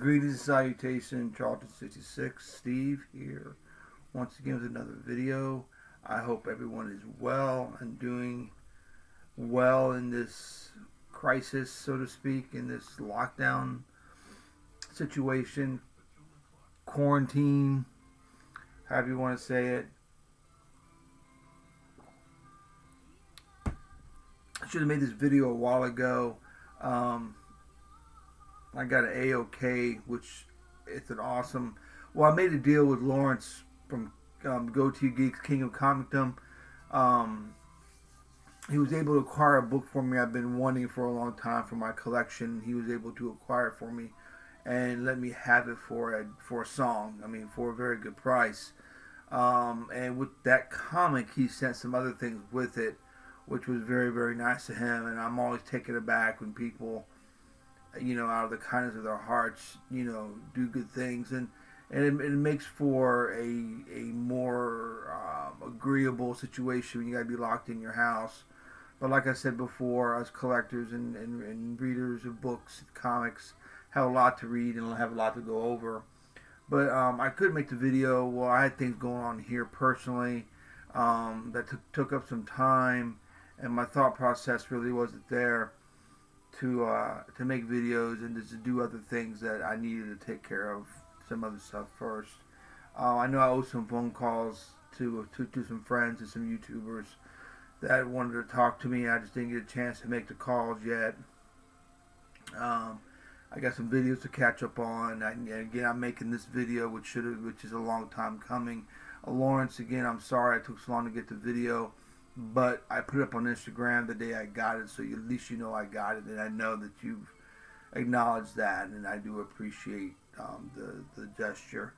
Greetings and salutations, Charlton 66, Steve here, once again with another video. I hope everyone is well and doing well in this crisis, so to speak, in this lockdown situation, quarantine, however you want to say it. I should have made this video a while ago. I got an AOK, which it's an awesome. Well, I made a deal with Lawrence from Go To Geeks, King of Comicdom. He was able to acquire a book for me I've been wanting for a long time for my collection. He was able to acquire it for me and let me have it for a song. I mean, for a very good price. And with that comic, he sent some other things with it, which was very, very nice of him. And I'm always taken aback when people, out of the kindness of their hearts, do good things, and it makes for a more agreeable situation when you gotta be locked in your house. But like I said before, us collectors and readers of books, comics, have a lot to read and have a lot to go over. But I couldn't make the video. Well, I had things going on here personally that took up some time, and my thought process really wasn't there to make videos and just to do other things that I needed to take care of some other stuff first. I know I owe some phone calls to some friends and some YouTubers that wanted to talk to me. I just didn't get a chance to make the calls yet. I got some videos to catch up on. And again, I'm making this video, which is a long time coming. Lawrence, again, I'm sorry it took so long to get the video. But I put it up on Instagram the day I got it, so at least you know I got it, and I know that you've acknowledged that, and I do appreciate the gesture.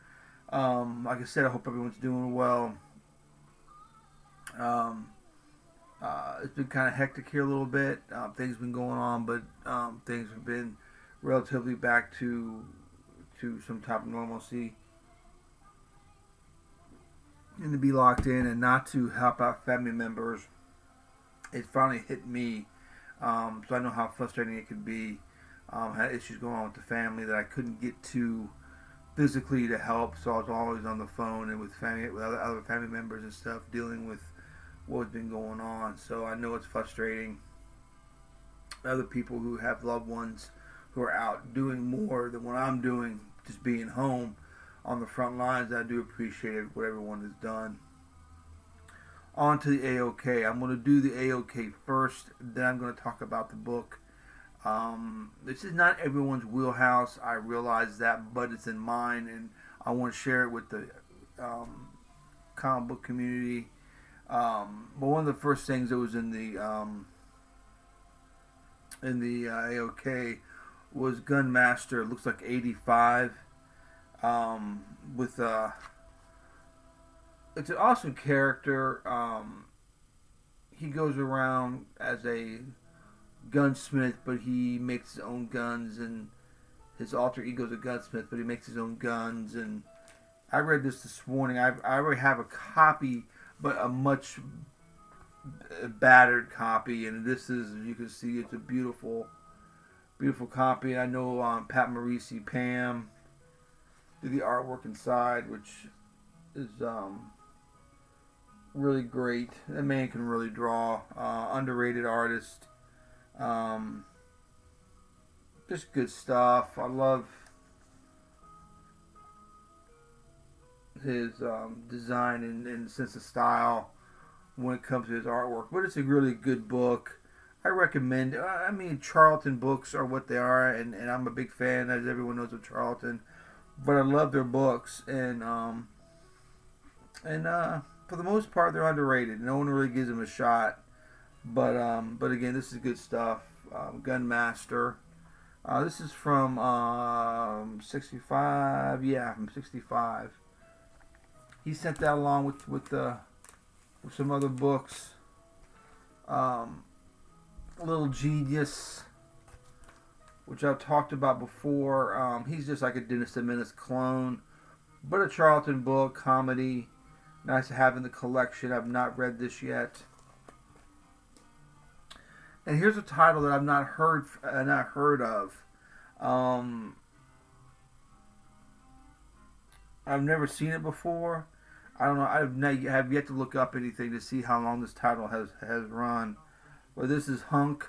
Like I said, I hope everyone's doing well. It's been kind of hectic here a little bit. Things have been going on, but things have been relatively back to some type of normalcy. And to be locked in and not to help out family members, it finally hit me. So I know how frustrating it could be. Had issues going on with the family that I couldn't get to physically to help, so I was always on the phone and with other family members and stuff, dealing with what's been going on. So I know it's frustrating. Other people who have loved ones who are out doing more than what I'm doing, just being home on the front lines. I do appreciate what everyone has done. On to the AOK. I'm going to do the AOK first, then I'm going to talk about the book. This is not everyone's wheelhouse, I realize that, but it's in mine, and I want to share it with the comic book community. But one of the first things that was in the AOK was Gunmaster. It looks like 85. With it's an awesome character. He goes around as a gunsmith, but he makes his own guns, and his alter ego is a gunsmith, but he makes his own guns. And I read this morning. I already have a copy, but a much battered copy, and this is, as you can see, it's a beautiful copy. I know Pat Morisi, Pam, do the artwork inside, which is really great. That man can really draw. Underrated artist. Just good stuff. I love his design and sense of style when it comes to his artwork. But it's a really good book. I recommend. I mean, Charlton books are what they are, and I'm a big fan, as everyone knows, of Charlton. But I love their books, and for the most part, they're underrated. No one really gives them a shot. But again, this is good stuff. Gunmaster. This is from 65. Yeah, from 65. He sent that along with some other books. Little Genius, which I've talked about before. He's just like a Dennis the Menace clone, but a Charlton book, comedy. Nice to have in the collection. I've not read this yet. And here's a title that I've not heard of. I've never seen it before. I don't know. Have yet to look up anything to see how long this title has run. But this is Hunk.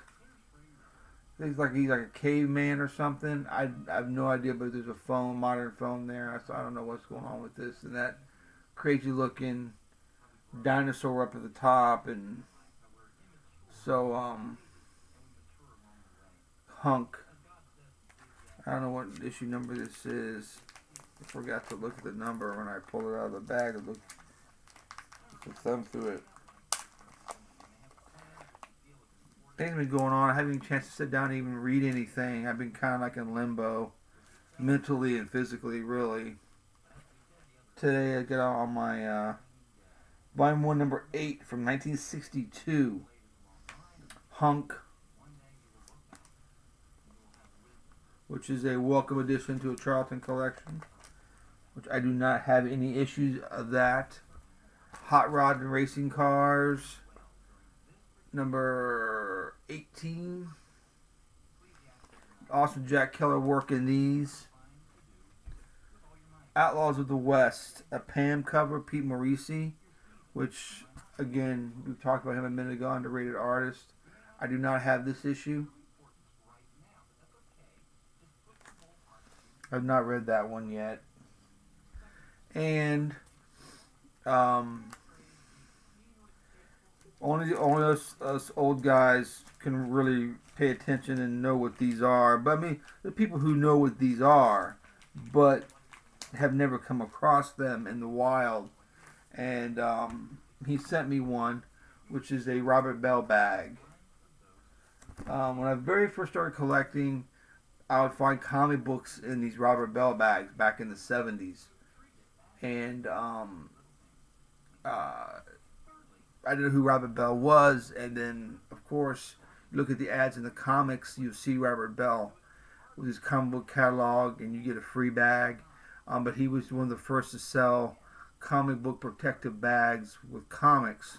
He's like a caveman or something. I have no idea, but there's a phone, modern phone there. So I don't know what's going on with this and that crazy looking dinosaur up at the top, and so Hunk. I don't know what issue number this is. I forgot to look at the number when I pulled it out of the bag to look to thumb through it. Things have been going on. I haven't even a chance to sit down and even read anything. I've been kind of like in limbo, mentally and physically, really. Today I got on my Volume 1, number 8 from 1962. Hunk, which is a welcome addition to a Charlton collection, which I do not have any issues of that. Hot Rod and Racing Cars, number 18. Awesome Jack Keller work in these. Outlaws of the West, a Pam cover, Pete Morisi, which, again, we talked about him a minute ago, underrated artist. I do not have this issue. I've not read that one yet. And only us old guys can really pay attention and know what these are. But I mean, the people who know what these are, but have never come across them in the wild. And he sent me one, which is a Robert Bell bag. When I very first started collecting, I would find comic books in these Robert Bell bags back in the 70s. And I didn't know who Robert Bell was. And then, of course, you look at the ads in the comics, you see Robert Bell with his comic book catalog, and you get a free bag. But he was one of the first to sell comic book protective bags with comics.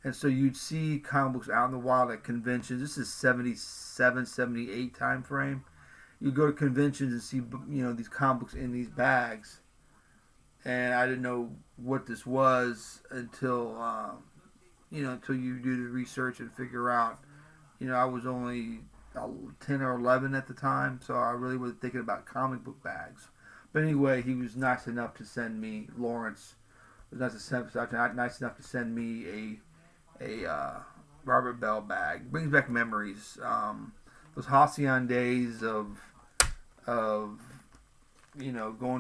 And so you'd see comic books out in the wild at conventions. This is 77, 78 time frame. You go to conventions and see, these comic books in these bags. And I didn't know what this was until until you do the research and figure out. I was only 10 or 11 at the time, so I really wasn't thinking about comic book bags. But anyway, he was nice enough to send me, Lawrence was nice enough to send me a Robert Bell bag. Brings back memories. Those halcyon days of going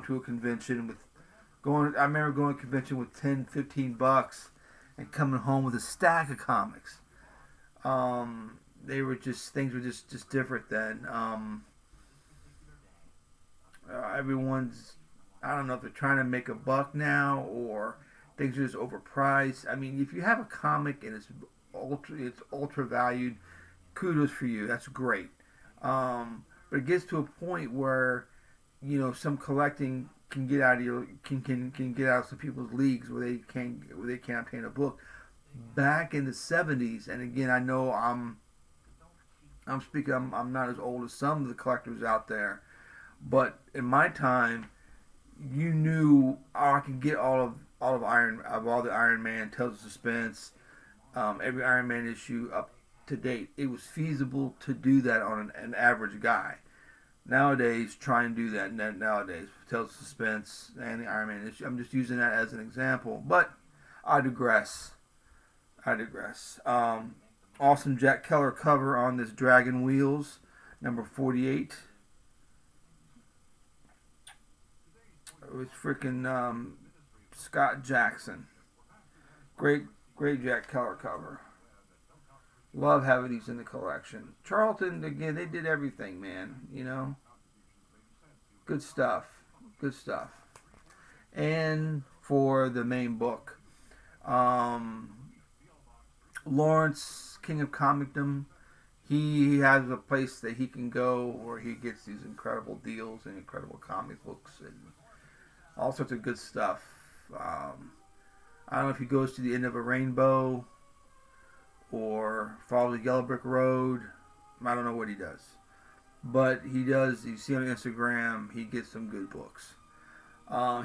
to a convention I remember going to a convention with $10, $15 and coming home with a stack of comics. Things were just different then. Everyone's, I don't know if they're trying to make a buck now or things are just overpriced. I mean, if you have a comic and it's ultra valued, kudos for you. That's great. But it gets to a point where, some collecting can get out of can get out of some people's leagues where they can't obtain a book. Back in the 70s, and again, I know I'm not as old as some of the collectors out there, but in my time, you knew I could get all the Iron Man, Tales of Suspense, every Iron Man issue up to date. It was feasible to do that on an average guy. Nowadays, try and do that. Nowadays, Tales of Suspense and the Iron Man issue. I'm just using that as an example, but I digress. Awesome Jack Keller cover on this Dragon Wheels, number 48. It was freaking Scott Jackson. Great Jack Keller cover. Love having these in the collection. Charlton, again, they did everything, man. Good stuff. And for the main book, Lawrence, King of Comicdom, he has a place that he can go where he gets these incredible deals and incredible comic books and all sorts of good stuff. I don't know if he goes to the end of a rainbow or follow the yellow brick road. I don't know what he does. But he does, you see on Instagram, he gets some good books.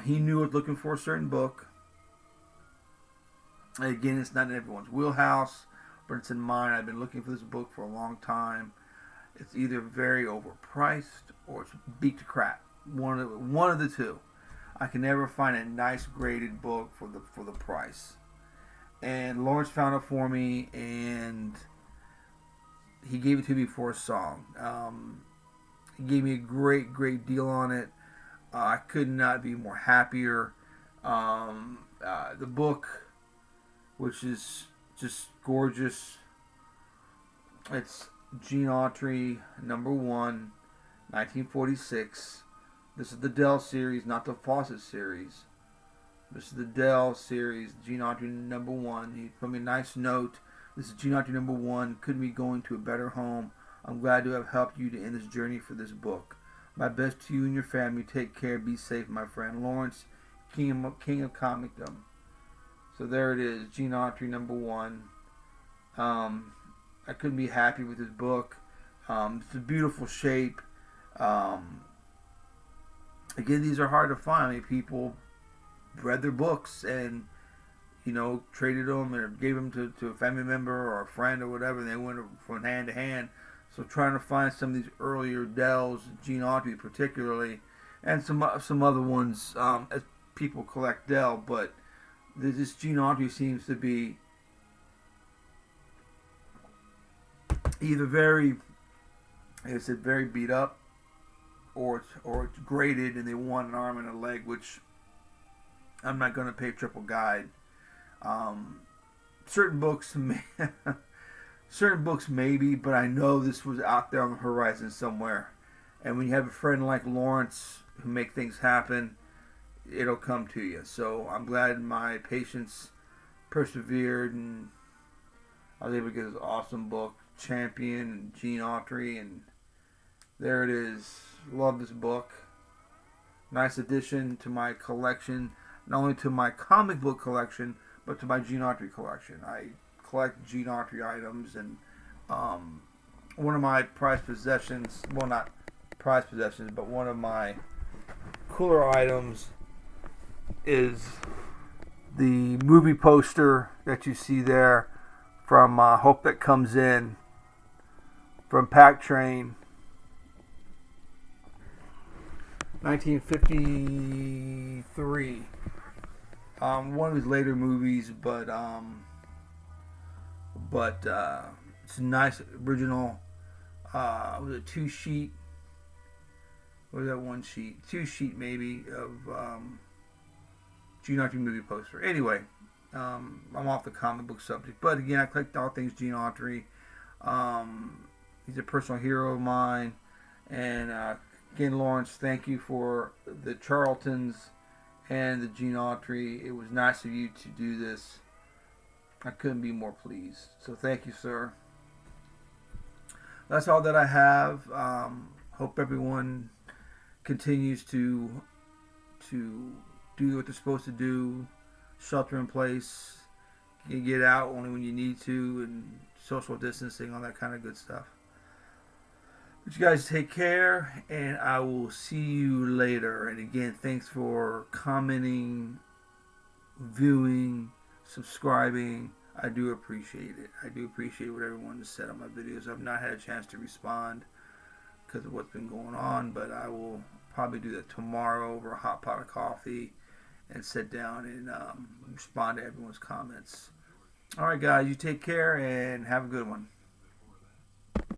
He knew I was looking for a certain book. Again, it's not in everyone's wheelhouse, but it's in mine. I've been looking for this book for a long time. It's either very overpriced or it's beat to crap. One of the two. I can never find a nice graded book for the price. And Lawrence found it for me, and he gave it to me for a song. He gave me a great deal on it. I could not be more happier. The book, which is just gorgeous. It's Gene Autry, #1, 1946. This is the Dell series, not the Fawcett series. This is the Dell series, Gene Autry #1. He put me a nice note. This is Gene Autry #1. Couldn't be going to a better home. I'm glad to have helped you to end this journey for this book. My best to you and your family. Take care. Be safe, my friend. Lawrence, King of Comicdom. So there it is, Gene Autry #1. I couldn't be happy with this book. It's a beautiful shape. Again, these are hard to find. I mean, people read their books and, traded them or gave them to a family member or a friend or whatever, and they went from hand to hand. So trying to find some of these earlier Dells, Gene Autry particularly, and some other ones as people collect Dell, but this Gene Autry seems to be either very, like I said, very beat up, or it's graded and they want an arm and a leg, which I'm not going to pay triple guide. Certain books maybe, but I know this was out there on the horizon somewhere. And when you have a friend like Lawrence who make things happen, it'll come to you. So I'm glad my patience persevered, and I was able to get this awesome book, Champion and Gene Autry, and there it is. Love this book. Nice addition to my collection, not only to my comic book collection, but to my Gene Autry collection. I collect Gene Autry items, and one of my prized possessions, well, not prized possessions, but one of my cooler items is the movie poster that you see there from Hope That Comes In from Pack Train, 1953. One of his later movies, but it's a nice original. Was it 2-sheet? Or was that 1-sheet? 2-sheet maybe of Gene Autry movie poster. Anyway, I'm off the comic book subject, but again, I collect all things Gene Autry. He's a personal hero of mine, and again, Lawrence, thank you for the Charltons and the Gene Autry. It was nice of you to do this. I couldn't be more pleased. So thank you, sir. That's all that I have. Hope everyone continues to do what they're supposed to do. Shelter in place. You get out only when you need to, and social distancing, all that kind of good stuff. But you guys take care, and I will see you later. And again, thanks for commenting, viewing, subscribing. I do appreciate it. I do appreciate what everyone has said on my videos. I've not had a chance to respond because of what's been going on, but I will probably do that tomorrow over a hot pot of coffee and sit down and respond to everyone's comments. All right, guys, you take care and have a good one.